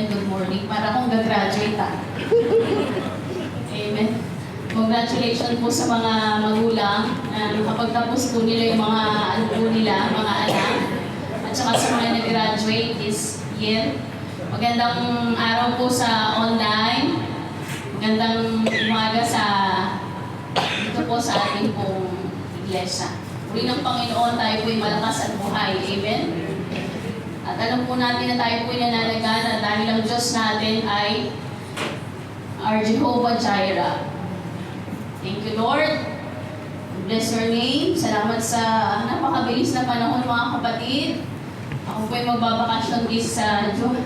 and good morning. Para akong gagraduate Amen. Congratulations po sa mga magulang na nakapagtapos po nila yung mga ano po nila, mga anak. At saka sa mga nag-graduate this year. Magandang araw po sa online. Magandang umaga sa dito po sa ating pong iglesia. Uri ng Panginoon, tayo po'y malakas at buhay. Amen? At alam po natin na tayo po'y nananagana dahil ang Diyos natin ay our Jehovah Jireh. Thank you, Lord. Bless your name. Salamat sa napakabilis na panahon, mga kapatid. Ako po'y magbabakasyon this sa June.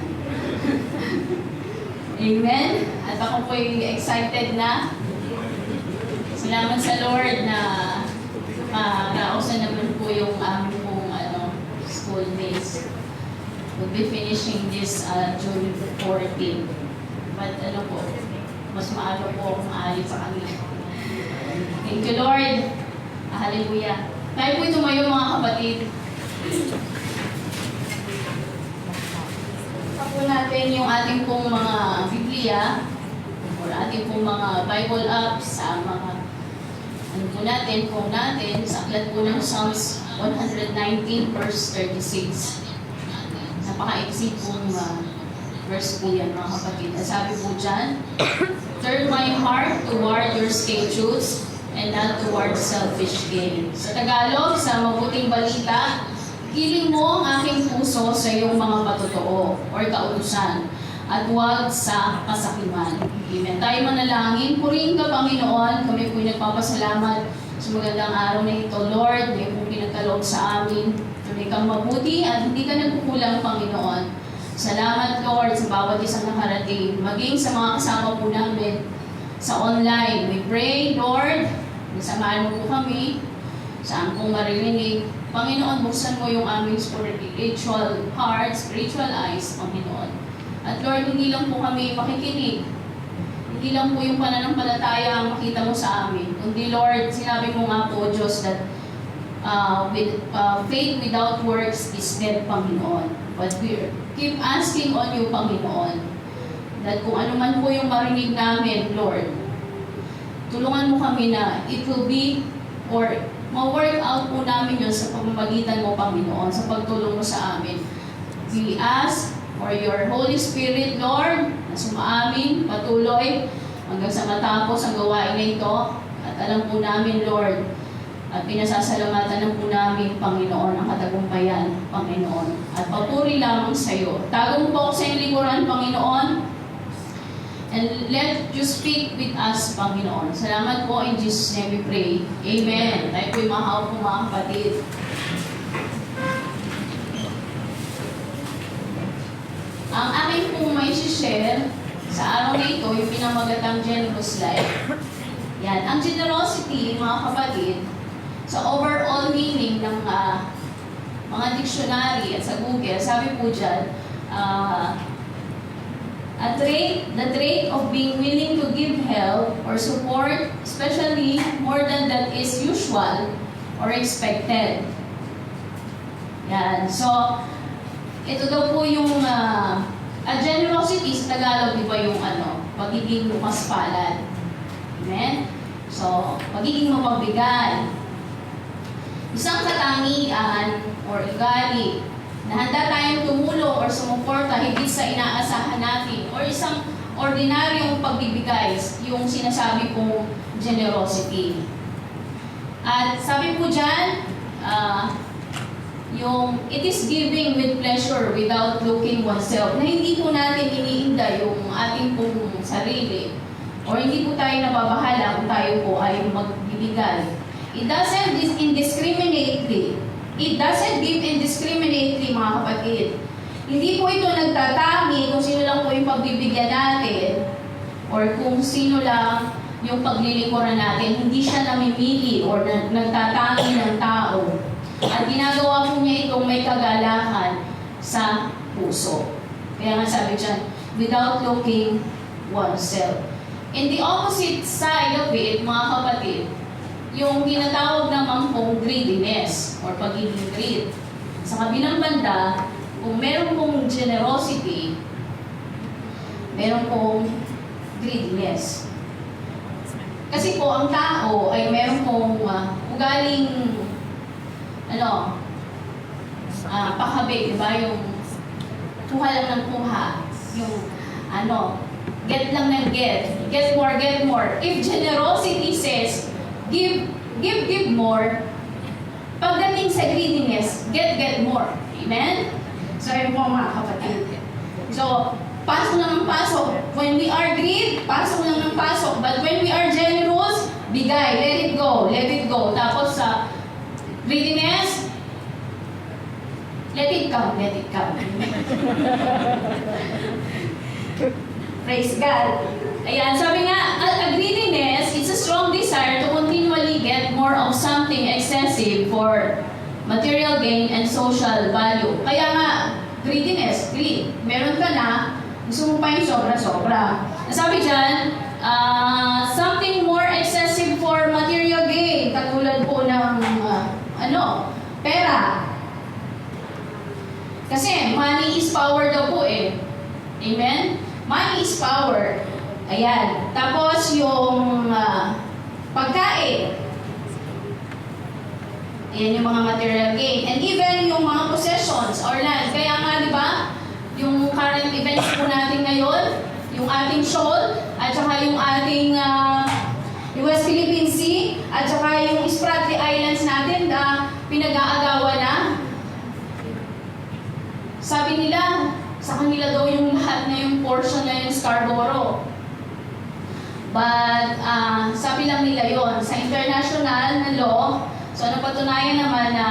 Amen? At ako po'y excited na. Salamat sa Lord na makakausan naman po yung aming pong school days. We'll be finishing this June 14. But mas maaga po akong maalit sa kanila. Thank you, Lord. Hallelujah. Tayo po tumayo, mga kapatid. Tapo natin yung ating pong mga Biblia or ating pong mga Bible apps sa mga natin sa aklat po ng Psalms 119 verse 36. Napaka-exit pong verse po yan, mga kapatid. Sabi po dyan, turn my heart toward your statutes and not toward selfish gain. Sa Tagalog, sa mabuting balita, hiling mo ang aking puso sa iyong mga patotoo or kautusan at huwag sa kasakiman. Amen. Tayo manalangin. Purihin ka, Panginoon. Kami po'y nagpapasalamat sa magandang araw na ito, Lord. May pong pinagkaloob sa amin. Tuloy kang mabuti at hindi ka nagkukulang, Panginoon. Salamat, Lord, sa bawat isang nakarating. Maging sa mga kasama po namin sa online. We pray, Lord, nasamaan mo po kami saan kong maririnig. Panginoon, buksan mo yung aming spiritual heart, spiritual eyes, Panginoon. At Lord, hindi lang po kami makikinig. Hindi lang po yung pananampalataya ang makita mo sa amin. Kundi Lord, sinabi mo nga po, Diyos, that faith without works is dead, Panginoon. But we keep asking on you, Panginoon, that kung ano man po yung marinig namin, Lord, tulungan mo kami na it will be or ma-work out po namin yun sa pamamagitan mo, Panginoon, sa pagtulong mo sa amin. We ask for your Holy Spirit, Lord, na sumaamin, patuloy, hanggang sa matapos ang gawain na ito. At alam po namin, Lord, at pinasasalamatan na po namin, Panginoon, ang katagumpayan, Panginoon. At papuri lamang sa iyo. Tago mo po ako sa iyong likuran, Panginoon. And let you speak with us, Panginoon. Salamat po, in Jesus' name we pray. Amen. Tayo po'y mahal po, mga kapatid. Ang aking pong may share sa araw na ito, yung pinamagatang generous life. Yan. Ang generosity, mga kapatid, sa overall meaning ng mga dictionary at sa Google, sabi po dyan, the trait of being willing to give help or support, especially more than that is usual or expected. Yan. So, ito daw po yung generosity sa Tagalog, di ba yung pagiging maspalad. Amen? So, pagiging mapagbigay. Isang katangian or ugali na handa tayong tumulong or sumuporta higit sa inaasahan natin or isang ordinaryong pagbibigay, yung sinasabi pong generosity. At sabi po dyan, yung it is giving with pleasure without looking oneself, na hindi po natin iniinda yung ating pong sarili or hindi po tayo nababahala kung tayo po ay magbibigay. It doesn't give indiscriminately, mga kapatid. Hindi po ito nagtatangi kung sino lang po yung pagbibigyan natin or kung sino lang yung paglilingkuran natin. Hindi siya namimili or nagtatangi ng tao. At ginagawa po niya itong may kagalakan sa puso. Kaya nga sabi dyan, without looking oneself. In the opposite side of it, mga kapatid, yung tinatawag naman pong greediness or pagiging greed. Sa kabilang banda, kung meron pong generosity, meron pong greediness. Kasi po, ang tao ay meron pong ugaling, pakabig, di ba? Yung kuha lang ng kuha. Yung, get lang ng get. Get more, get more. If generosity says, give more, pagdating sa greediness, get more. Amen? So, yun po mga kapatid. So, pasok lang ng pasok. When we are greed, pasok lang ng pasok. But when we are generous, bigay, let it go, let it go. Tapos sa greediness, let it come, let it come. Praise God. Ayan, sabi nga, a greediness, it's a strong desire to continually get more of something excessive for material gain and social value. Kaya nga, greediness, greed. Meron ka na, gusto mo pa yung sobra-sobra. Sabi dyan, something more excessive for material gain. Katulad po ng, pera. Kasi, money is power daw po eh. Amen? Money is power. Ayan. Tapos, yung pagkain. Ayan yung mga material gain. And even yung mga possessions or land. Kaya nga, di ba, yung current events po natin ngayon, yung ating shoal, at saka yung ating West Philippine Sea, at saka yung Spratly Islands natin na pinag-aagawan na. Sabi nila, sa kanila daw yung lahat na yung portion na yung Scarborough. But, sabi lang nila yon sa international na law. So, napatunayan naman na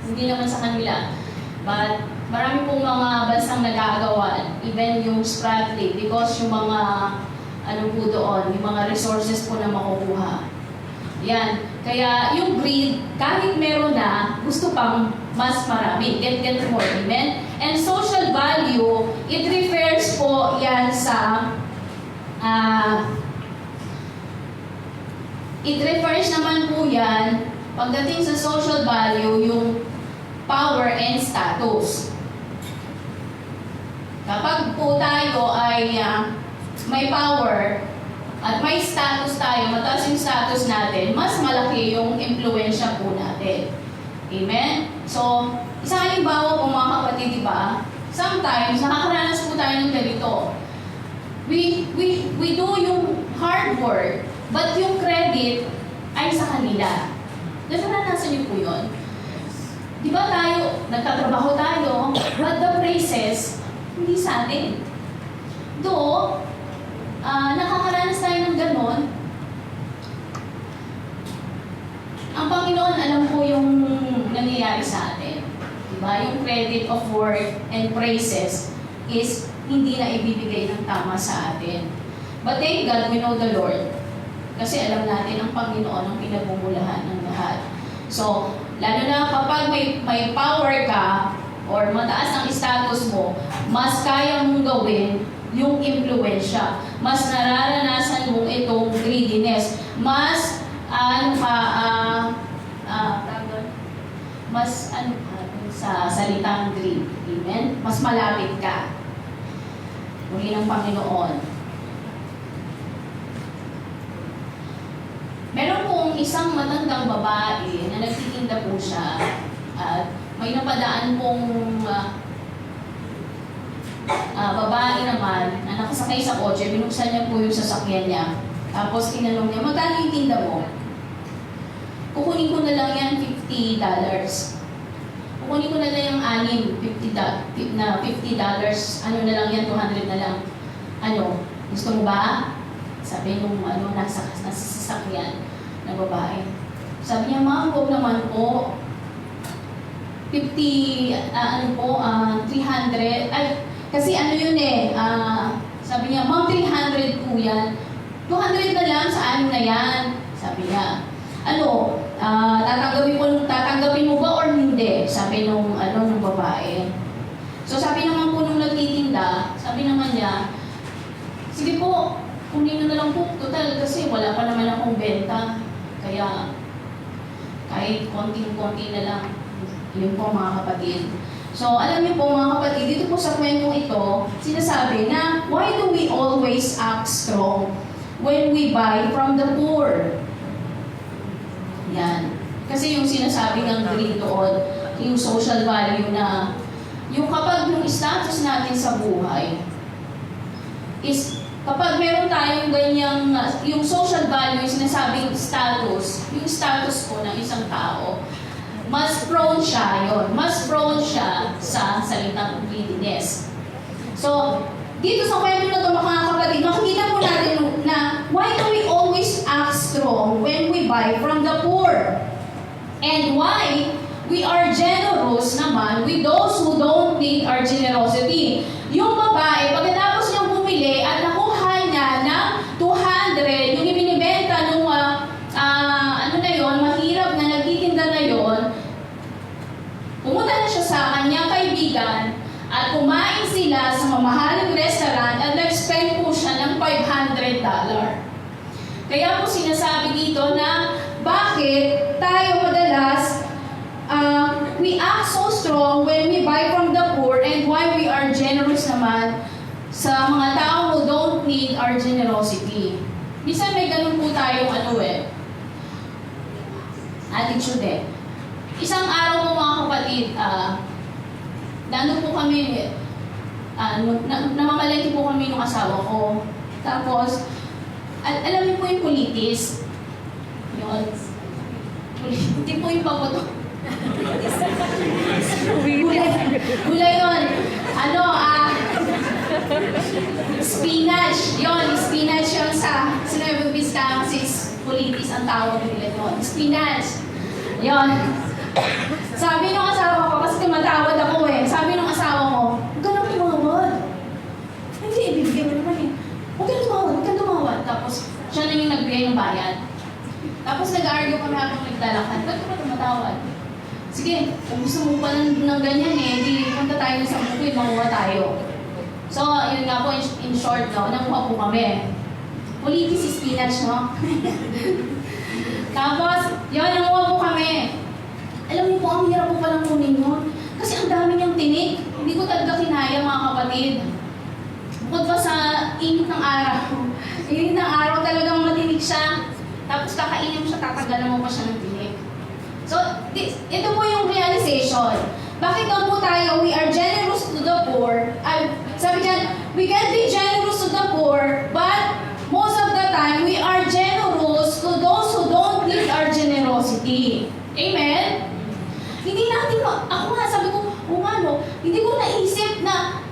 hindi naman sa kanila. But, marami pong mga bansang nagagawa, even yung Spratly, because yung mga, po doon, yung mga resources po na makukuha. Yan. Kaya, yung greed, kahit meron na, gusto pang mas marami. Get more. Amen? And social value, it refers po yan sa, it refers naman po yan, pagdating sa social value, yung power and status. Kapag po tayo ay may power at may status tayo, mataas yung status natin, mas malaki yung impluensya po natin. Amen? So, isang halimbawa po mga kapatid, di ba? Sometimes, nakakaranas po tayo ng ganito. We do yung hard work, but yung credit ay sa kanila. Naranasan niyo po yun? Di ba tayo, nagtatrabaho tayo, but the praises, hindi sa atin. Though, nakakaranas tayo ng ganon, ang Panginoon alam po yung nangyayari sa atin. Diba? Yung credit of work and praises is hindi na ibibigay ng tama sa atin. But thank God, we know the Lord. Kasi alam natin ang Panginoon ang pinagmumulahan ng lahat. So, lalo na kapag may power ka or mataas ang status mo, mas kaya mong gawin yung impluensya. Mas nararanasan mong itong greediness. Mas sa salitang greed. Amen? Mas malapit ka. Muli ng Panginoon. Meron pong isang matandang babae na nagtitinda po siya at may napadaan pong babae naman na nakasakay sa kotse, binuksan niya po yung sasakyan niya. Tapos tinanong niya, magkano yung tinda mo? Kukunin ko na lang yan $50. Kukunin ko na lang yung $50. Ano na lang yan, $200 na lang. Ano, gusto mo ba? Sabi nung nasa sasakyan na babae. Sabi niya, ma'am, huwag naman po. 300. Ay, kasi yun sabi niya, ma'am, 300 po yan. 200 na lang, sa anim na yan. Sabi niya, tatanggapin mo ba or hindi? Sabi nung babae. So sabi naman po nung nagtitinda, sabi naman niya, sige po, kunin na lang po, total, kasi wala pa naman akong benta. Kaya, kahit konting-konti na lang, yun po mga kapatid. So, alam niyo po mga kapatid, dito po sa kwentong ito, sinasabi na, why do we always act strong when we buy from the poor? Yan. Kasi yung sinasabi ng greed doon, yung social value na, yung kapag yung status natin sa buhay, is kapag meron tayong ganyang, yung social value, sinasabing status, yung status po ng isang tao, mas prone siya yun. Mas prone siya sa salitang greediness. So, dito sa kwento na ito, mga kapatid, makikita po natin na why do we always act strong when we buy from the poor? And why we are generous naman with those who don't need our generosity. Yung babae, pagkatapos niyang bumili at nakuha niya ng 200, yung ibinibenta nung ano na yon, mahirap na nagtitinda na yon, pumunta na siya sa kanyang kaibigan at kumain sila sa mamahaling restaurant at nag-spend po siya ng $500. Kaya po sinasabi dito na bakit tayo madalas we act so strong when we buy from the poor, and why we are generous naman sa mga tao who don't need our generosity. Minsan may ganun po tayong attitude eh. Isang araw po mga kapatid, nandun po kami, namamalaki po kami ng asawa ko. Tapos, alam niyo po yung politis. Yun. Hindi po yung paputo. Gulay yun. Spinach. Yun, spinach yun sa Nueva Vista kasi politis ang tawag nila yun. Spinach. Yun. Sabi ng asawa ko, kasi tumatawad ako eh. Sabi ng asawa ko, huwag ka nang tumawad. Hindi, ibibigay mo naman eh. Huwag ka tumawad. Tapos, siya na yung nagbigay ng bayad. Tapos nag-argue kami habang naglalakad. Ba't ka ba tumatawad? Sige, kung gusto mo pa ng ganyan eh, di punta tayo sa bukid, makuha tayo. So, yun nga po, in short, no, nanguha po kami. Politis si spinach, no? Tapos, yun, nanguha po kami. Alam niyo po, ang hirap po palang kunin yun. Kasi ang dami niyang tinik. Hindi ko talaga kinaya, mga kapatid. Bukod pa sa init ng araw. Init ng araw, talagang matinik siya. Tapos kakainin mo siya, tatagalan mo pa siya ng tinik. So, ito po yung realization. Bakit daw po tayo, we are generous to the poor. Sabi dyan, we can be generous to the poor, but most of the time, we are generous to those who don't need our generosity. Amen? Hindi natin, ako nga, sabi ko, hindi ko naisip na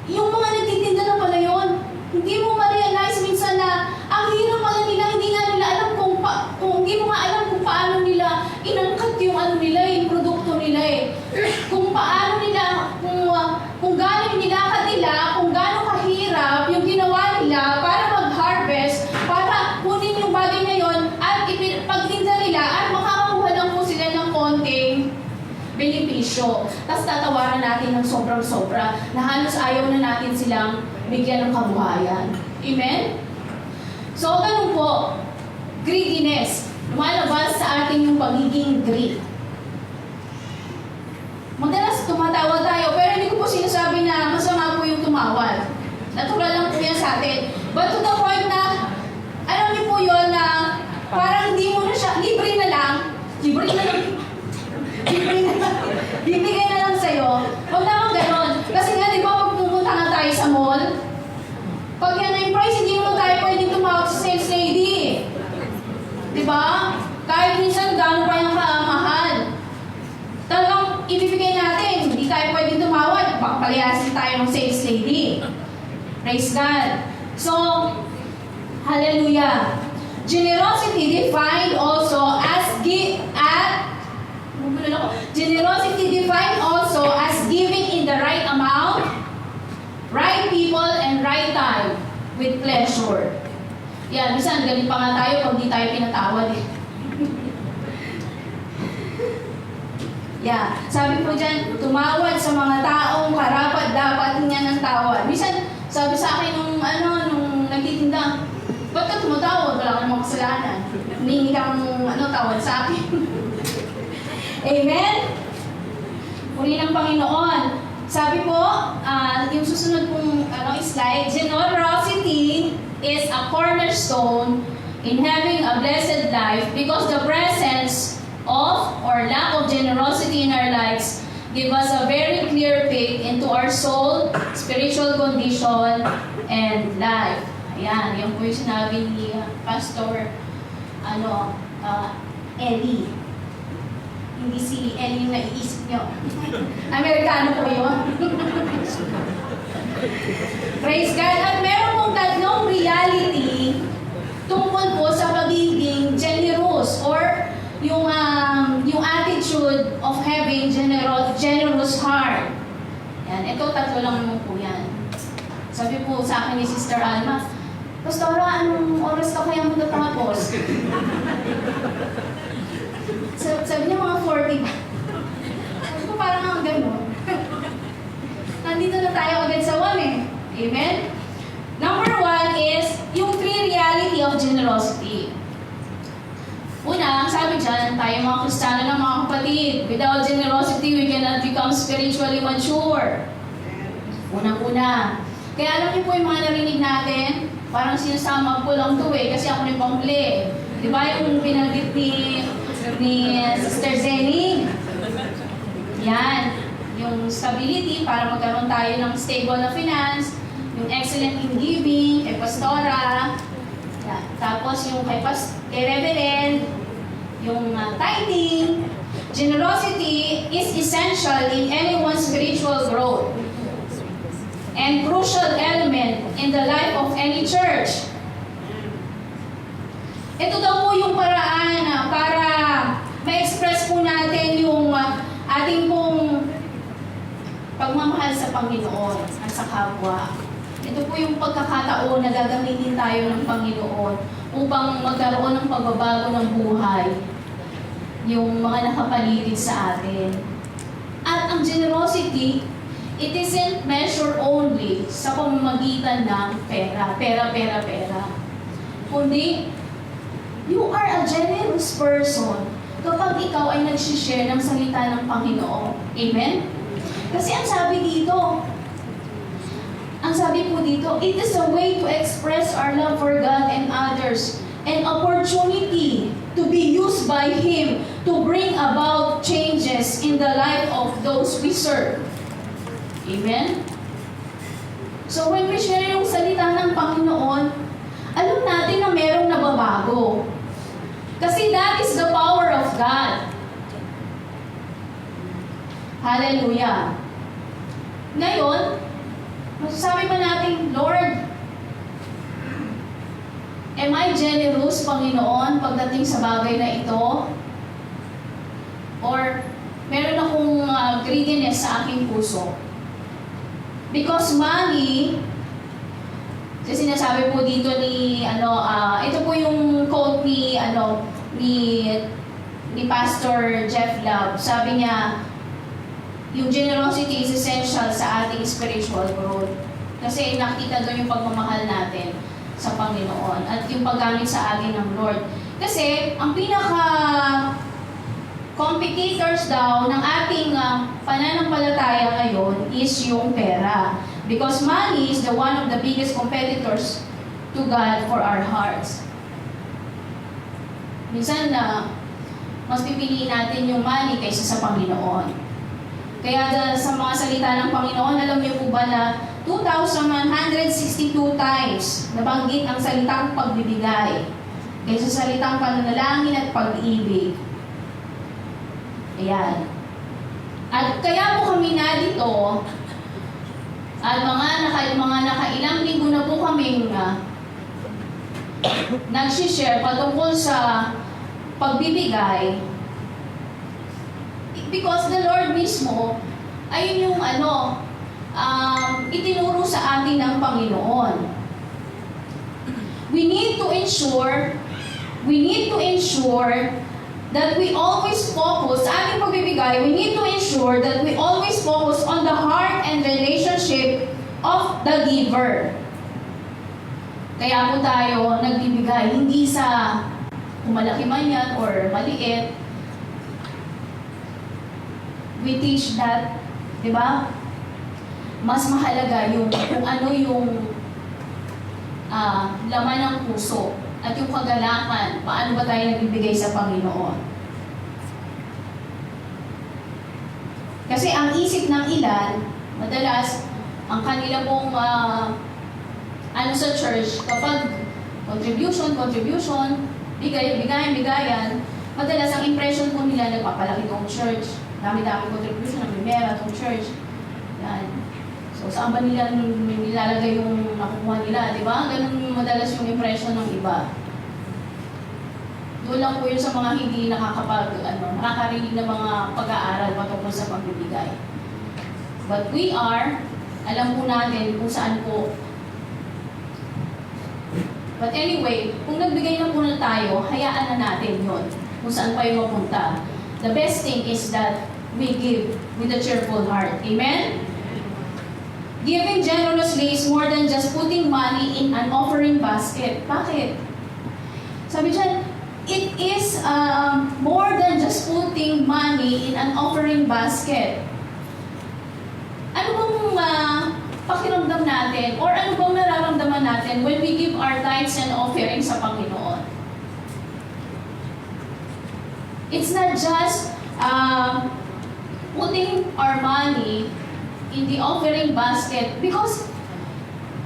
yung mga nagtitinda na pala yun. Hindi mo ma-realize minsan na ang hirap pala nila, hindi nga nila alam kung hindi mo nga alam kung paano nila inangkat yung yung produkto nila eh. Kung paano nila, kung gaano nilakad nila, kung gaano kahirap yung ginawa nila para mag-harvest, para kunin yung bagay na yun at pagtinda nila at makakakuha lang po sila ng konting benepisyo. Tapos tatawaran natin ng sobrang-sobra na halos ayaw na natin silang bigyan ng kabuhayan. Amen? So, ganun po, greediness. Lumalabas sa atin yung pagiging greed. Madalas tumatawad tayo, pero hindi ko po sinasabi na masama po yung tumawad. Natural lang po yan sa atin. But to the point na, alam niyo po yun na parang hindi mo na siya, libre na lang, bibigay na lang sa'yo. Huwag naman ganon. Kasi nga, di ba, pag pupunta nga tayo sa mall, pag yan na yung price, hindi naman tayo pwedeng tumawag sa sales lady. Di ba? Kahit minsan, gano'n pa yung mahal. Talagang ibibigay natin, hindi tayo pwedeng tumawad. Baka palayasin tayo ng sales lady. Praise God. So, hallelujah. Generosity defined also as giving in the right amount, right people, and right time with pleasure. Yan, minsan galing pa nga tayo pag di tayo pinatawad eh. Yeah, sabi po dyan, tumawad sa mga taong karapat-dapat niya ng tawad. Minsan, sabi sa akin nung nagtitinda, ba't ka tumatawad? Wala ka namang kasalanan. Humingi kang tawad sa akin. Amen? Puri ng Panginoon. Sabi po, yung susunod pong slide, generosity is a cornerstone in having a blessed life because the presence of or lack of generosity in our lives give us a very clear peek into our soul, spiritual condition, and life. Ayan, yung po yung sinabi ni Pastor Ellie. Hindi si Ellie yung naiisip nyo. Amerikano po yun. Praise God. At meron pong tatlong reality tungkol po sa pagiging generous or yung attitude of having generous heart. Yan, ito tatlo lang naman po yan. Sabi po sa akin ni Sister Alma, Pastora, anong oras ka kaya matatapos? Sabi niya mga 40 ba? Sabi ko parang ang gano'n. Nandito na tayo agad sa 1 eh. Amen? Number 1 is yung 3 reality of generosity. Una, sabi dyan, tayo mga Kristiyano ng mga kapatid, without generosity, we cannot become spiritually mature. Unang-una. Kaya alam niyo po yung mga narinig natin, parang sinasama ko lang ito kasi ako rin panghuli. Di ba yung binanggit ni Sister Zening? Yan. Yung stability para magkaroon tayo ng stable na finance, yung excellent in giving, kay Pastora, yan. Tapos yung kay Reverend, yung tithing. Generosity is essential in anyone's spiritual growth and crucial element in the life of any church. Ito daw po yung paraan para ma-express po natin yung ating pong pagmamahal sa Panginoon at sa kapwa. Ito po yung pagkakataon na gagamitin tayo ng Panginoon upang magkaroon ng pagbabago ng buhay yung mga nakapaligid sa atin. At ang generosity, it isn't measured only sa pamamagitan ng pera. Kundi, you are a generous person kapag ikaw ay nag-share ng salita ng Panginoon. Amen? Kasi ang sabi po dito, it is a way to express our love for God and others, an opportunity to be used by Him to bring about changes in the life of those we serve. Amen? So when we share yung salita ng Panginoon, alam natin na merong nababago. Kasi that is the power of God. Hallelujah. Ngayon, masasabi ba natin, Lord, am I generous, Panginoon, pagdating sa bagay na ito? Or meron akong greediness sa aking puso? Because money, kasi sinasabi po dito ito po yung quote ni Pastor Jeff Love. Sabi niya, yung generosity is essential sa ating spiritual growth. Kasi nakita doon yung pagmamahal natin sa Panginoon at yung paggamit sa atin ng Lord. Kasi ang competitors daw ng ating pananampalataya ngayon is yung pera. Because money is one of the biggest competitors to God for our hearts. Minsan mas pipiliin natin yung money kaysa sa Panginoon. Kaya sa mga salita ng Panginoon, alam niyo po ba na 2,162 times nabanggit ang salitang pagbibigay kaysa sa salitang pananalangin at pag-ibig. Ayan. At kaya po kami dito at mga nakailang linggo na po kaming nag-share patungkol sa pagbibigay because the Lord mismo ayun yung itinuro sa atin ng Panginoon. We need to ensure that we always focus, sa ating pagbibigay, we need to ensure that we always focus on the heart and relationship of the giver. Kaya po tayo nagbibigay, hindi sa kung malaki man yan or maliit. we teach that, di ba? Mas mahalaga yung kung ano yung laman ng puso at yung kagalakan, paano ba tayo nagbibigay sa Panginoon. Kasi ang isip ng ilan, madalas, ang kanila pong sa church, kapag contribution, bigayan, madalas ang impression po nila, nagpapalaki tong church, dami-dami contribution, namimera tong church. Yan. So, saan ba nila nilalagay yung nakukuha nila, di ba? Ganun madalas yung impression ng iba. Doon lang po yun sa mga hindi nakakarinig na mga pag-aaral patungkol sa pagbibigay. But we are, alam po natin kung saan po. But anyway, kung nagbigay na po na tayo, hayaan na natin yun. Kung saan pa yung mapunta. The best thing is that we give with a cheerful heart. Amen? Giving generously is more than just putting money in an offering basket. Bakit? Sabi dyan, it is more than just putting money in an offering basket. Ano bang pakiramdam natin or ano bang nararamdaman natin when we give our tithes and offerings sa Panginoon? It's not just putting our money in the offering basket because,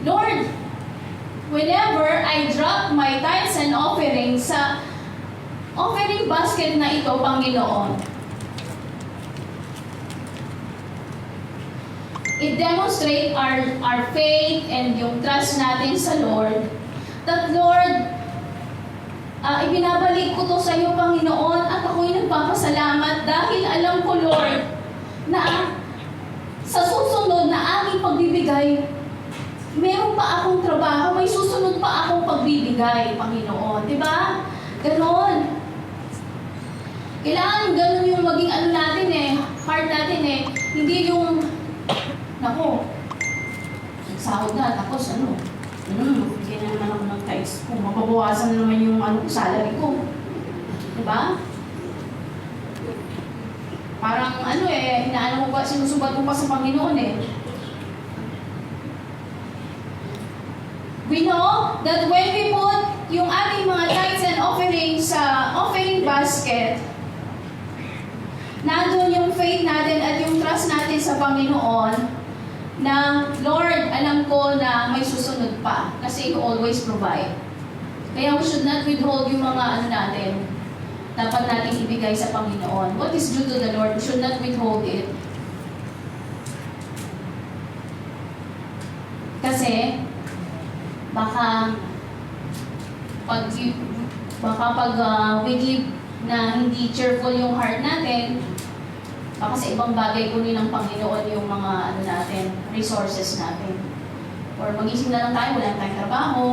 Lord, whenever I drop my tithes and offerings sa offering basket na ito, Panginoon, it demonstrates our faith and yung trust natin sa Lord. That Lord, ibinabalik ko to sa iyo, Panginoon, at ako'y nagpapasalamat dahil alam ko, Lord, na sa susunod na aking pagbibigay, meron pa akong trabaho, may susunod pa akong pagbibigay, Panginoon. Diba? Ganon. Kailangan ganon yung maging natin heart natin Hindi yung, nako, nagsahod na, tapos bigyan na naman ako ng tithes ko, mababawasan na naman yung salary ko. Diba? Parang inaano mo pa, sinusubat mo pa sa Panginoon We know that when we put yung ating mga tithes and offerings sa offering basket, nandun yung faith natin at yung trust natin sa Panginoon na, Lord, alam ko na may susunod pa kasi you always provide. Kaya we should not withhold yung mga natin. Dapat natin ibigay sa Panginoon. What is due to the Lord, we should not withhold it. Kasi, baka pag we give na hindi cheerful yung heart natin, baka sa ibang bagay kunin ng Panginoon yung mga natin, resources natin. Or magising na lang tayo, wala tayong trabaho.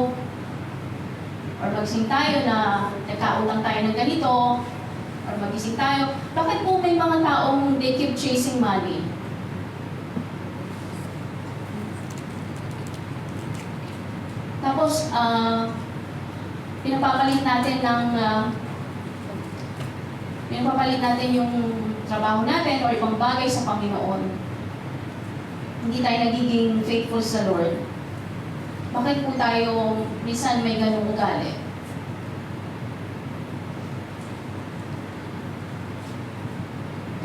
Or magising tayo na nagkautang tayo ng ganito. Or magising tayo. Bakit po may mga taong they keep chasing money? Tapos, pinapapalit natin yung trabaho natin o ibang bagay sa Panginoon. Hindi tayo nagiging faithful sa Lord. Bakit po tayo minsan may ganung ugali?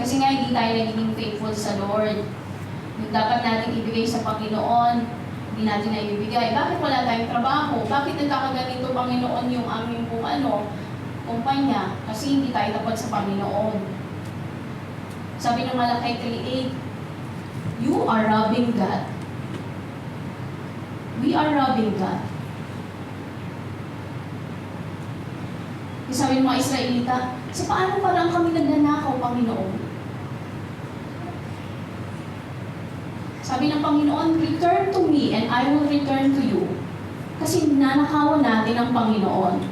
Kasi nga hindi tayo nagiging faithful sa Lord. Yung dapat natin ibigay sa Panginoon, hindi natin na ibigay. Bakit wala tayong trabaho? Bakit nagkakaganito, Panginoon, yung aming kumpanya? Kasi hindi tayo tapat sa Panginoon. Sabi ng Malakay 3:8, you are robbing God. We are robbing God. Sabi ng mga Israelita, sa paano parang kami nagnanakaw, Panginoon? Sabi ng Panginoon, return to me and I will return to you. Kasi nanakawan natin ang Panginoon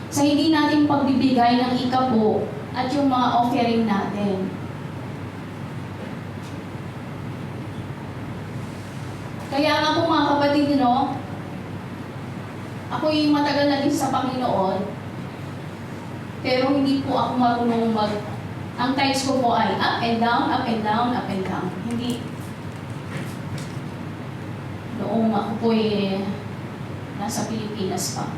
sa hindi natin pagbibigay ng ikapo at yung mga offering natin. Kaya nga po mga kapatid, ako'y matagal na din sa Panginoon, pero hindi po ako marunong Ang tides ko po ay up and down, up and down, up and down. Hindi. Noong ako po nasa Pilipinas pa.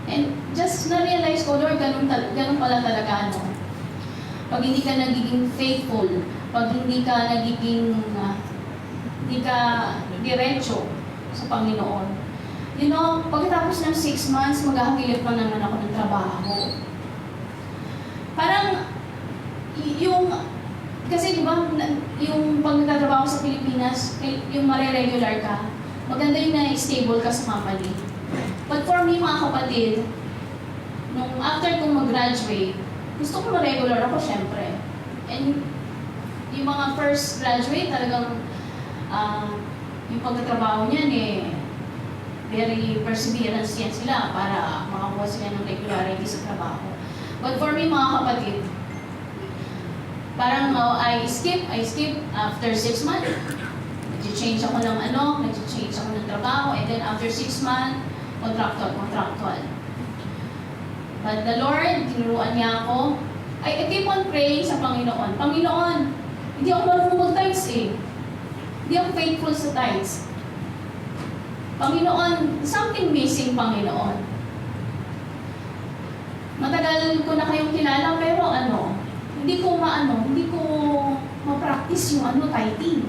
And just na-realize ko, Lord, ganun pala talaga, no? Pag hindi ka nagiging faithful, pag hindi ka nagiging, hindi ka diretso sa Panginoon. You know, pagkatapos ng 6 months, maghahagilip pa naman ako ng trabaho. Parang, kasi di ba, yung pagtatrabaho sa Pilipinas, yung mare-regular ka, maganda yung na-stable ka sa company. But for me, mga kapatid, nung after kong mag-graduate, gusto ko ma-regular ako, syempre. And yung mga first graduate, talagang yung pagtatrabaho niyan, very perseverance yan sila para makakuha sila ng regularity sa trabaho. But for me, mga kapatid, parang I skip after 6 months. Nag-change ako ng nag-change ako ng trabaho, and then after 6 months, contractual. But the Lord, tinuruan niya ako. I keep on praying sa Panginoon. Panginoon, hindi ako marunong mag-tithes Hindi ako faithful sa tithes. Panginoon, something missing, Panginoon. Matagal ko na kayong kilala, pero hindi ko ma-practice yung tithing.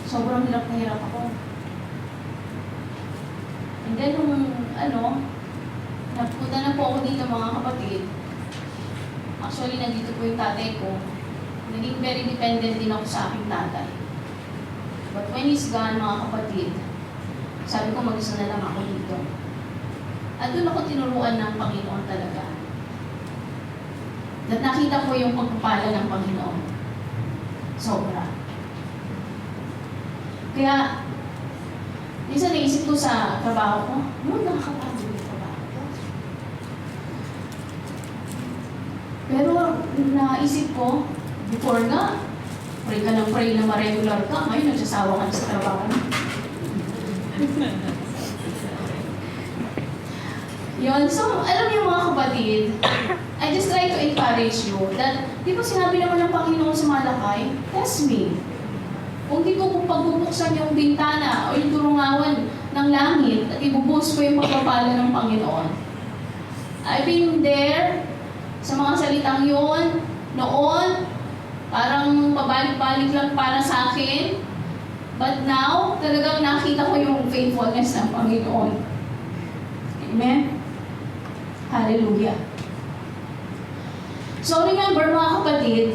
Sobrang hirap na hirap ako. And then, napunta na po ako dito, mga kapatid. Actually, nandito po yung tatay ko. Naging very dependent din ako sa aking tatay. But when he's gone, mga kapatid, sabi ko mag-isa na lang ako dito. At doon ako tinuruan ng Panginoon talaga. At nakita ko yung pagpapala ng Panginoon. Sobra. Kaya, minsan naisip ko sa trabaho ko, nakakapagod yung trabaho ko. Pero naisip ko, before nga, pray ka ng pray na ma-regular ka, ngayon nagsasawa ka na sa trabaho. Yun, so alam niyo mga kapatid, I just try to encourage you that, di ba sinabi naman ng Panginoon sa Malakay, test me. Kung di ko pagbubuksan yung bintana o yung turungawan ng langit at ibubuhos ko yung pagpapala ng Panginoon. I've been there sa mga salitang yun, noon, parang pabalik-balik lang para sa akin. But now, talagang nakita ko yung faithfulness ng Panginoon. Amen? Hallelujah. So remember mga kapatid,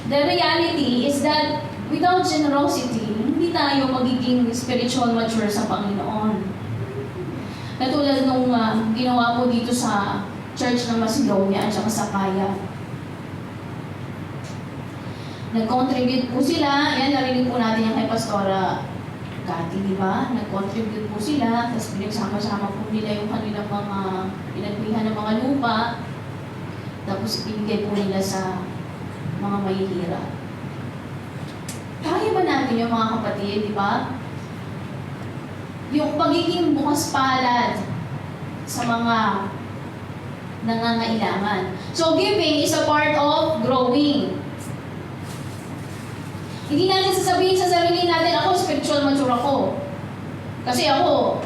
the reality is that without generosity, hindi tayo magiging spiritual mature sa Panginoon. Katulad nung ginawa po dito sa Church ng Macedonia at saka sa Kaya. Nag-contribute po sila, yan narinig po natin yung kay Pastora Cathy, di ba? Nag-contribute po sila, tapos pinagsama-sama po nila yung kanilang mga pinagpihan ng mga lupa, tapos ibigay po nila sa mga mahihirap. Kaya ba natin yung mga kapatid, di ba? Yung pagiging bukas palad sa mga nangangailangan. So giving is a part of growing. Hindi natin sasabihin sa sarili natin, ako spiritual mature ako. Kasi ako,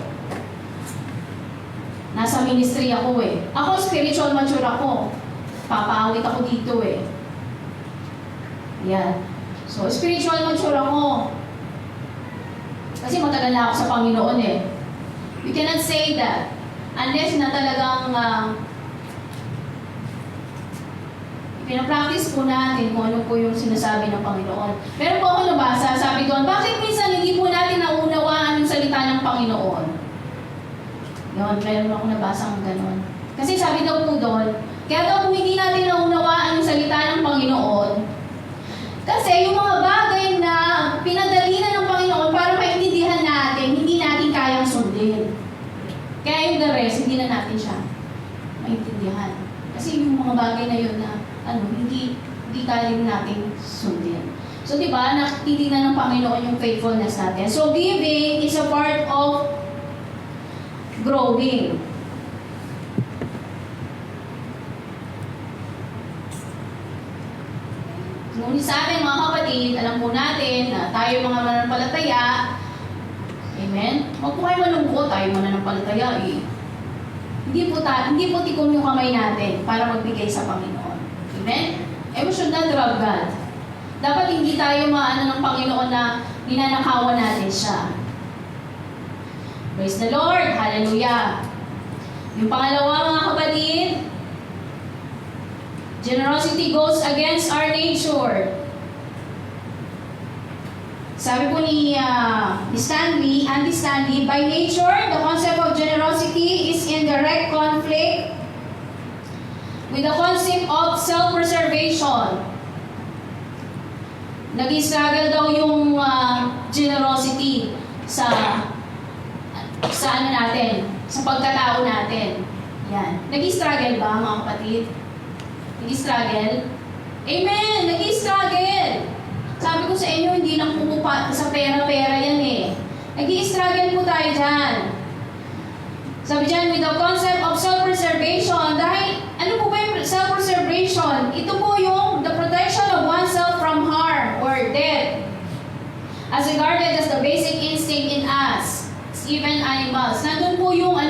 nasa ministry ako Ako spiritual mature ako. Papaawit ako dito Yan. So, spiritual mature ako. Kasi matagal na ako sa Panginoon We cannot say that unless na talagang pinapractice po natin kung ano po yung sinasabi ng Panginoon. Meron po ako nabasa, sabi doon, bakit minsan hindi po natin naunawaan yung salita ng Panginoon? Yun, meron ako nabasa ng gano'n. Kasi sabi daw po doon, kaya daw kung hindi natin naunawaan yung salita ng Panginoon, kasi yung mga bagay na pinadali na ng Panginoon para maintindihan natin, hindi natin kayang sundin. Kaya yung the rest, hindi na natin siya maintindihan. Kasi yung mga bagay na yun na hindi kaya natin sundin. So, di ba, nakititignan ng Panginoon yung faithfulness natin. So, giving is a part of growing. Ngunit sa atin mga kapatid, alam po natin na tayo mga mananampalataya, amen? Huwag po kayo malungkot, tayo mananampalataya eh. Hindi po tikon yung kamay natin para magbigay sa Panginoon. Amen? And we should not rob God. Dapat hindi tayo maano ng Panginoon na ninanakawan natin siya. Praise the Lord! Hallelujah! Yung pangalawa mga kapatid, generosity goes against our nature. Sabi po ni Andy Stanley, by nature, the concept of generosity is in direct conflict with the concept of self-preservation. Nag-struggle daw yung generosity sa ano natin, sa pagkatao natin. Yan. Nag-struggle ba mga kapatid? Nag-struggle? Amen! Nag-struggle! Sabi ko sa inyo, hindi lang pumupa sa pera-pera yan eh. Nag-i-struggle po tayo dyan. Sabi dyan, with the concept of self-preservation, dahil ano po ba yung self-preservation? Ito po yung the protection of oneself from harm or death. As regarded as the basic instinct in us, even animals. Nandun po yung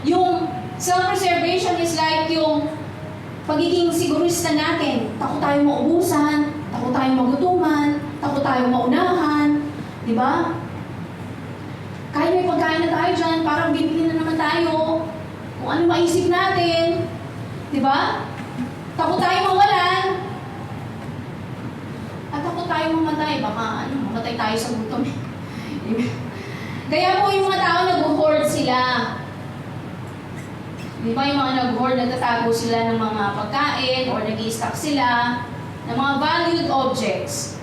yung self-preservation is like yung pagiging sigurista natin. Takot tayo maubusan, takot tayo magutuman, takot tayo maunahan, di ba? Kahit may pagkain na tayo dyan, parang bibili na naman tayo kung ano maisip natin, di ba? Takot tayo mawalan, at takot tayo mamatay, baka mamatay tayo sa gutom. Kaya po yung mga tao nag-hoard sila. Di ba yung mga nag-hoard, nagtatago sila ng mga pagkain or nag-i-stock sila ng mga valued objects.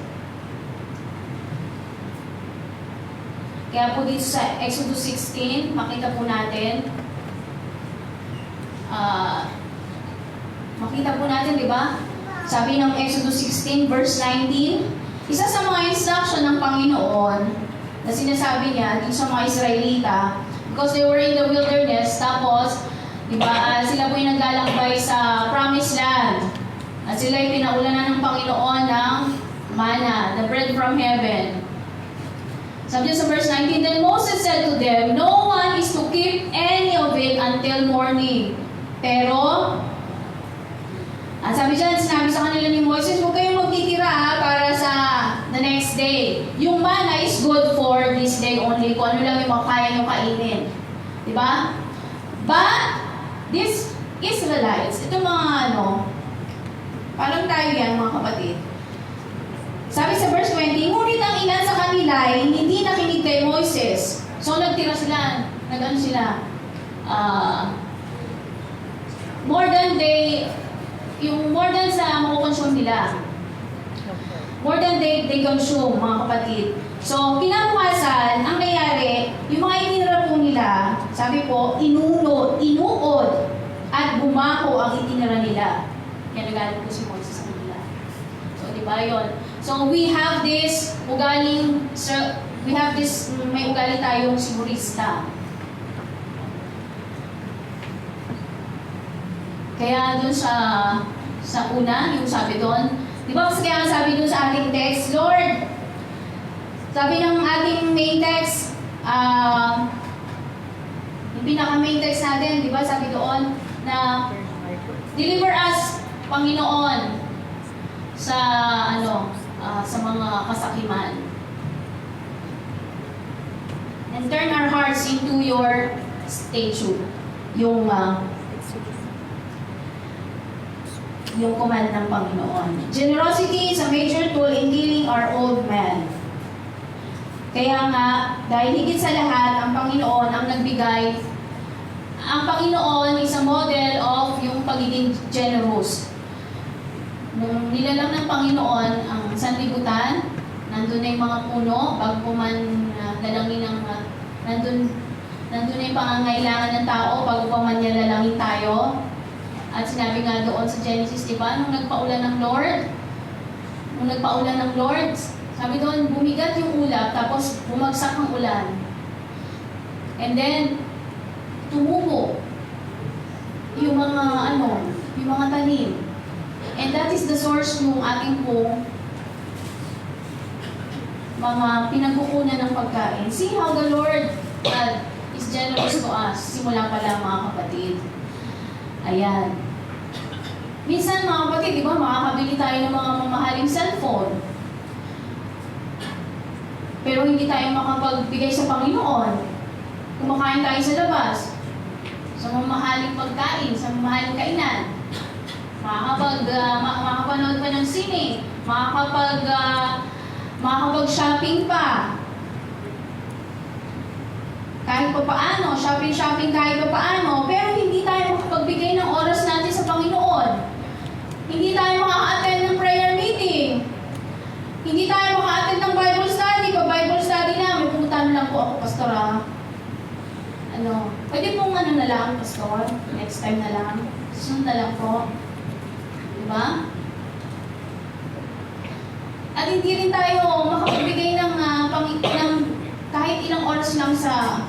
Kaya po dito sa Exodus 16, makita po natin, di ba? Sabi ng Exodus 16 verse 19, isa sa mga instruction ng Panginoon na sinasabi niya dito sa mga Israelita, because they were in the wilderness, tapos, di ba, sila po yung naglalakbay sa promised land. At sila yung pinaulanan ng Panginoon ng manna, the bread from heaven. Sabi niya sa verse 19, then Moses said to them, no one is to keep any of it until morning. Pero, at sabi dyan, sinabi sa kanila ni Moses, huwag kayong magtitira para sa the next day. Yung manna is good for this day only, kung ano lang yung makaya nyo kainin. Diba? But, these Israelites, ito mga parang tayo yan mga kapatid. Sabi sa verse 20, ngunit ang ilan sa kanila ay hindi nakinig kay Moises. So nagtira sila, more than sa makukonsume nila. More than they consume, mga kapatid. So, kinabukasan, ang nangyari, yung mga itinira po nila, sabi po, inuod, at bumako ang itinira nila. Kaya nagalit po si Moises sa kanila. So, di ba yun? So, may ugali tayong sigurista. Kaya dun sa una, yung sabi doon, di ba kasi kaya sabi doon sa ating text, Lord, sabi ng ating main text, yung pinaka-main text natin, di ba sabi doon, na deliver us, Panginoon, sa mga kasakiman. And turn our hearts into your statue. Yung command ng Panginoon. Generosity is a major tool in healing our old man. Kaya nga, dahil higit sa lahat, ang Panginoon ang nagbigay. Ang Panginoon is a model of yung pagiging generous. Nung nilalang ng Panginoon ang sanlibutan, nandun na yung mga puno, bago man lalangin nandun na yung pangangailangan ng tao, bago pa man niya lalangin tayo. At sinabi nga doon sa Genesis, di ba, nung nagpaulan ng Lord, sabi doon, bumigat yung ulap, tapos bumagsak ang ulan. And then, tumubo yung mga tanim. And that is the source ng ating pong mga pinagkukunan ng pagkain. See how the Lord God is generous to us. Simula pa lang mga kapatid. Ayan. Minsan mga kapatid, di ba, makakabili tayo ng mga mamahaling cellphone. Pero hindi tayo makapagbigay sa Panginoon. Kumakain tayo sa labas. Sa mamahaling pagkain, sa mamahaling kainan. Makakapanood pa ng sine. Makakapag-shopping pa. Kahit pa paano, shopping kahit pa paano, pero hindi tayo makapagbigay ng oras natin sa Panginoon. Hindi tayo maka-attend ng prayer meeting. Hindi tayo maka-attend ng Bible study. Bible study na, may pumuntahan lang po ako, pastora. Pwede pong na lang, pastor. Next time na lang. Sunod na lang po. Diba? At hindi rin tayo makapagbigay ng kahit ilang oras lang sa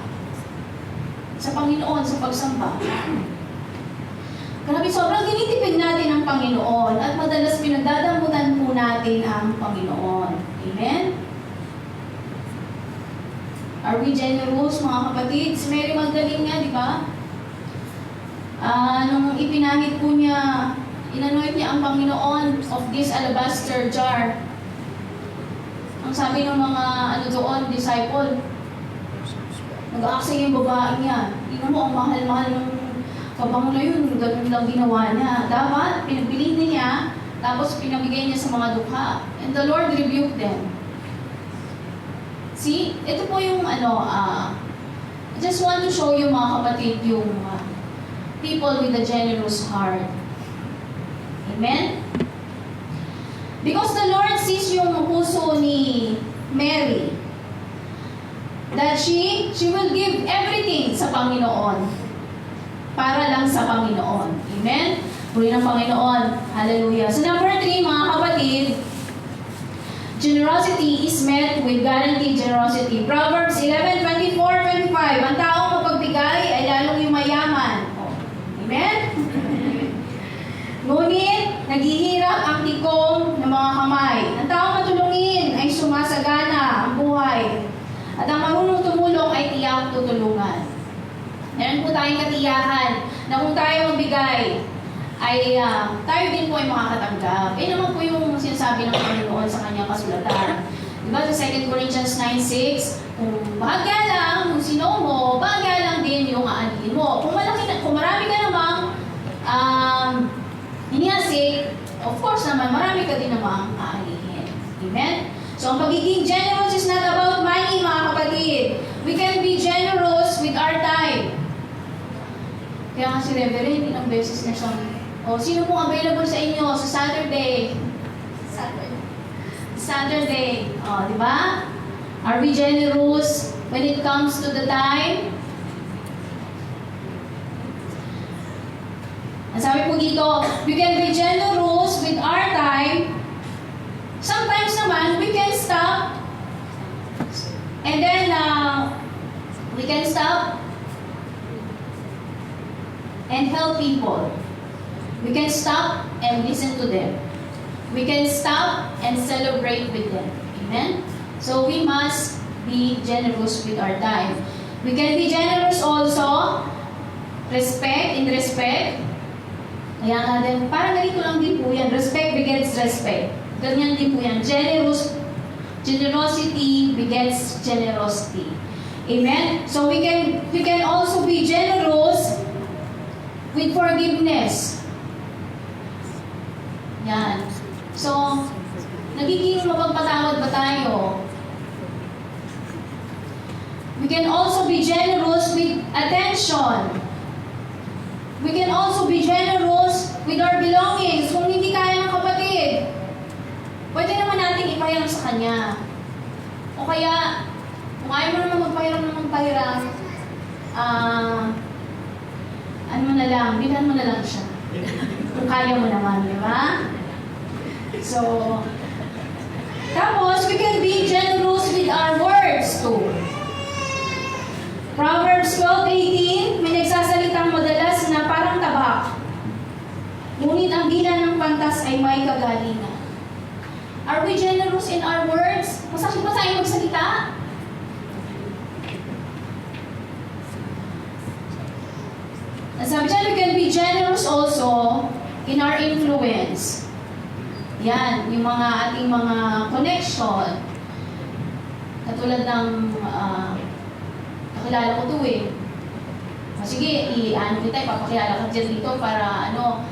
Panginoon, sa pagsamba. Grabe, sobrang tinitipid natin ang Panginoon at madalas pinagdadamutan po natin ang Panginoon. Amen? Are we generous, mga kapatid? Si Mary Magdalene nga, di ba? Nung ipinahid po niya, inanoint niya ang Panginoon of this alabaster jar. Ang sabi ng mga doon, disciple, nag-aaksay yung babae niya. Tingnan mo, ang mahal-mahal ng kabango na yun, ganun lang ginawa niya. Dapat, pinagbilin niya, tapos pinabigay niya sa mga dukha. And the Lord rebuked them. See, ito po yung I just want to show you mga kapatid yung people with a generous heart. Amen? Because the Lord sees yung puso ni Mary, that she will give everything sa Panginoon para lang sa Panginoon. Amen? Puri ng Panginoon. Hallelujah. So number 3, mga kapatid, generosity is met with guaranteed generosity. Proverbs 11:24-25. Ang taong mapagbigay ay lalong yumayaman. Amen? Ngunit, naghihirap ang tikong ng mga kamay. Ang taong matulungin ay sumasagana ang buhay. At ang marunong tumulong ay tiyak tutulungan. Meron po tayong katiyakan na kung tayo magbigay, ay tayo din po ay makakatanggap. Naman po yung sinasabi ng Panginoon sa kanyang kasulatan. Diba sa 2 Corinthians 9:6, kung bahagya lang, kung sino mo, bahagya lang din yung aanin mo. Kung marami ka namang inihasik, of course naman, marami ka din namang aanihin. Amen? So, ang pagiging generous is not about money, mga kapatid. We can be generous with our time. Kaya nga si Reverend, ilang beses na siyang, sino pong available sa inyo sa Saturday? Saturday. Di ba? Are we generous when it comes to the time? Ang sabi po dito, we can be generous with our time. Sometimes naman, we can stop. And then, we can stop and help people. We can stop and listen to them. We can stop and celebrate with them. Amen? So we must be generous with our time. We can be generous also, in respect. Kaya nga din, parang ganito lang din po yan. Respect begets respect. Ganyan din po yan. Generosity begets generosity. Amen? So we can also be generous with forgiveness. Yan. So, nagiging mapagpatawad ba tayo? We can also be generous with attention. We can also be generous with our belongings. Kung hindi kaya ng kapatid, pwede naman natin ipahiram sa kanya. O kaya, kung ayaw mo naman magpahiram, bilhan mo na lang siya. Kung kaya mo naman, di ba? So, tapos, we can be generous with our words too. Proverbs 12:18, may nagsasalitang madalas na parang tabak. Ngunit ngunit ang gila ng pantas ay may kagalingan. Are we generous in our words? Masakit ba tayo magsalita? At sabi dyan, we can be generous also in our influence. Yan, yung mga ating mga connection. Katulad ng, kakilala ko to eh. Sige, i-ano kita, ipapakilala ka dyan dito para ano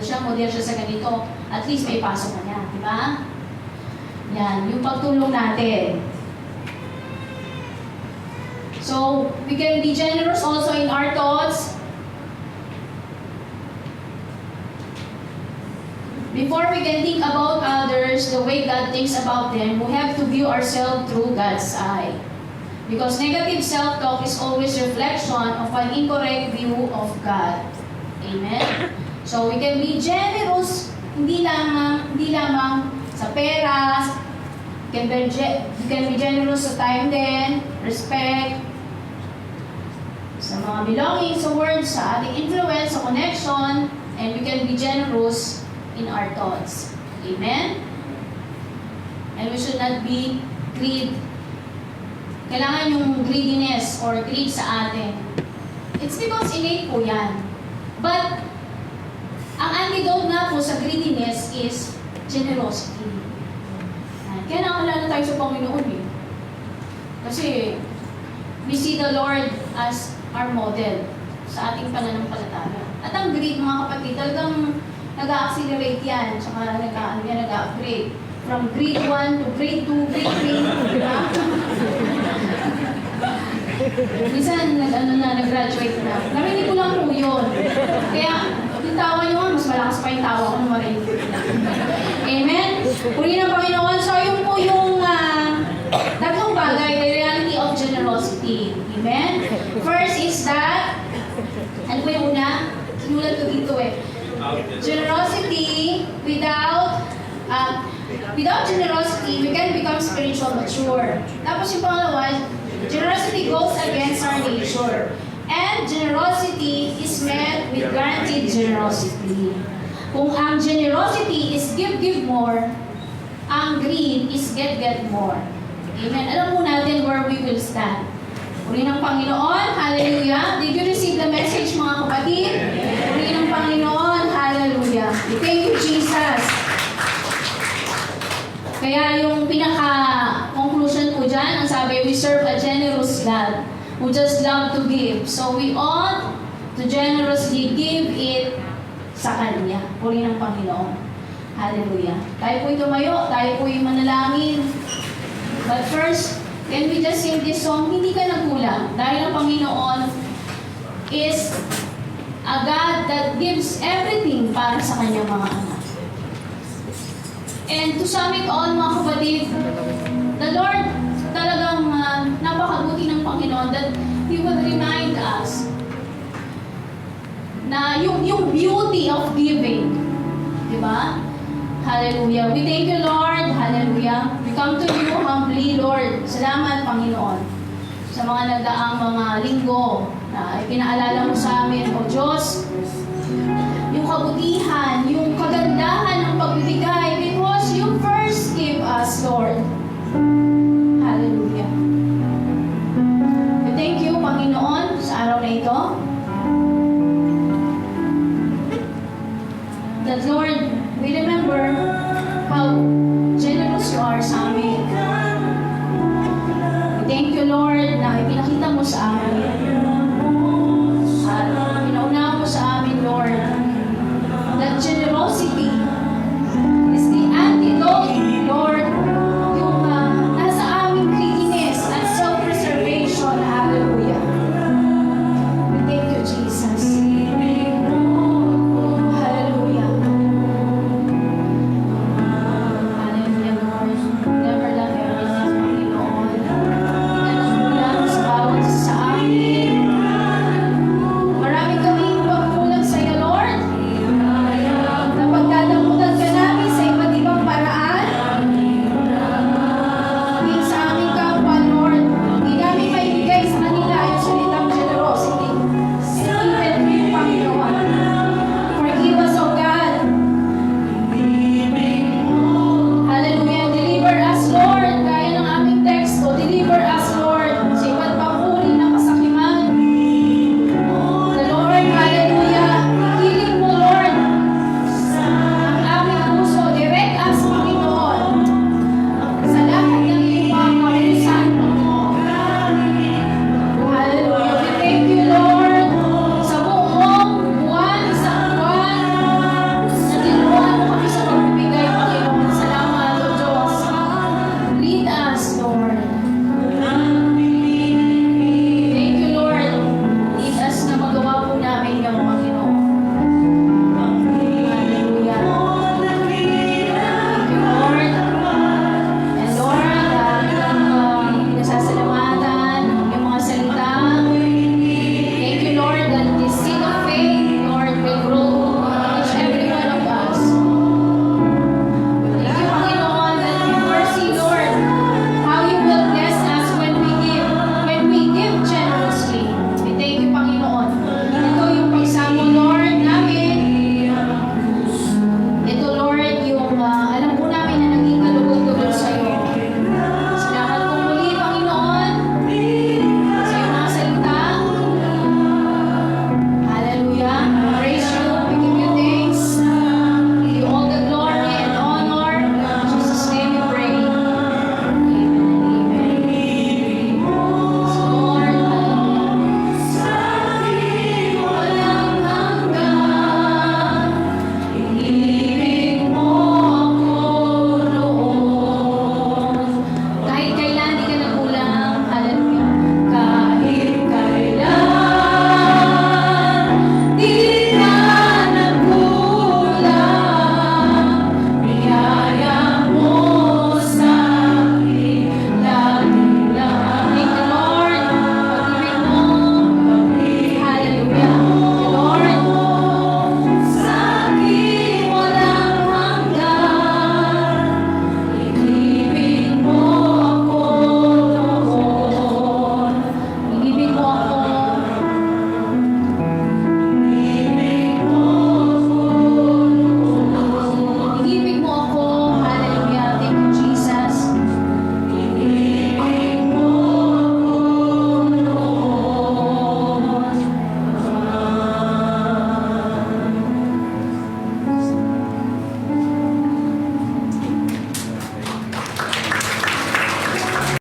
siya, model siya sa ganito. At least may pasok ka niya, di ba? Yan, yung pagtulong natin. So, we can be generous also in our thoughts. Before we can think about others the way God thinks about them, we have to view ourselves through God's eye. Because negative self-talk is always reflection of an incorrect view of God. Amen? So, we can be generous, hindi lamang sa pera, we can be generous sa time din, respect, sa mga belongings, sa words, sa ating influence, sa connection, and we can be generous in our thoughts. Amen? And we should not be greed. Kailangan yung greediness or greed sa atin. It's because innate po yan. But, ang antidote nga po sa greediness is generosity. Kaya nakalala tayo sa Panginoon eh. Kasi, we see the Lord as our model sa ating pananampalataya. At ang greed, mga kapatid, talagang nag-accelerate yan, tsaka nag-upgrade. From grade 1 to grade 2, grade 3, di ba? Minsan, nag-graduate na. Narinig ko lang po yun. Kaya, yung tawa nyo nga, mas malakas pa yung tawa ko nung marinig. Amen? Puri ng Panginoon. So, yun po yung tatlong bagay, the reality of generosity. Amen? First is that, ano po yung una? Sinulat ko dito eh. Generosity, without generosity, we can become spiritual mature. Tapos yung pangalawa, generosity goes against our nature. And generosity is met with granted generosity. Kung ang generosity is give more, ang greed is get more. Amen. Alam po natin where we will stand. Puri ng Panginoon, hallelujah. Did you receive the message, mga kapatid? Puri ng Panginoon, hallelujah. Thank you, Jesus. Kaya yung pinaka-conclusion po dyan, ang sabi, we serve a generous God who just love to give. So we ought to generously give it sa Kanya. Puri ng Panginoon. Hallelujah. Tayo po'y tumayo, tayo po'y manalangin. But first, can we just sing this song? Hindi ka nagkulang. Dahil ang Panginoon is a God that gives everything para sa Kanyang mga anak. And to sum it all, mga kapatid, the Lord talagang napakabuti ng Panginoon that He will remind us na yung beauty of giving. Diba? Hallelujah. We thank you, Lord. Hallelujah. We come to you humbly, Lord. Salamat, Panginoon, sa mga nagdaang mga linggo na ipinaalala mo sa amin, O Diyos, yung kabutihan, yung kagandahan ng pagbibigay because you first gave us, Lord.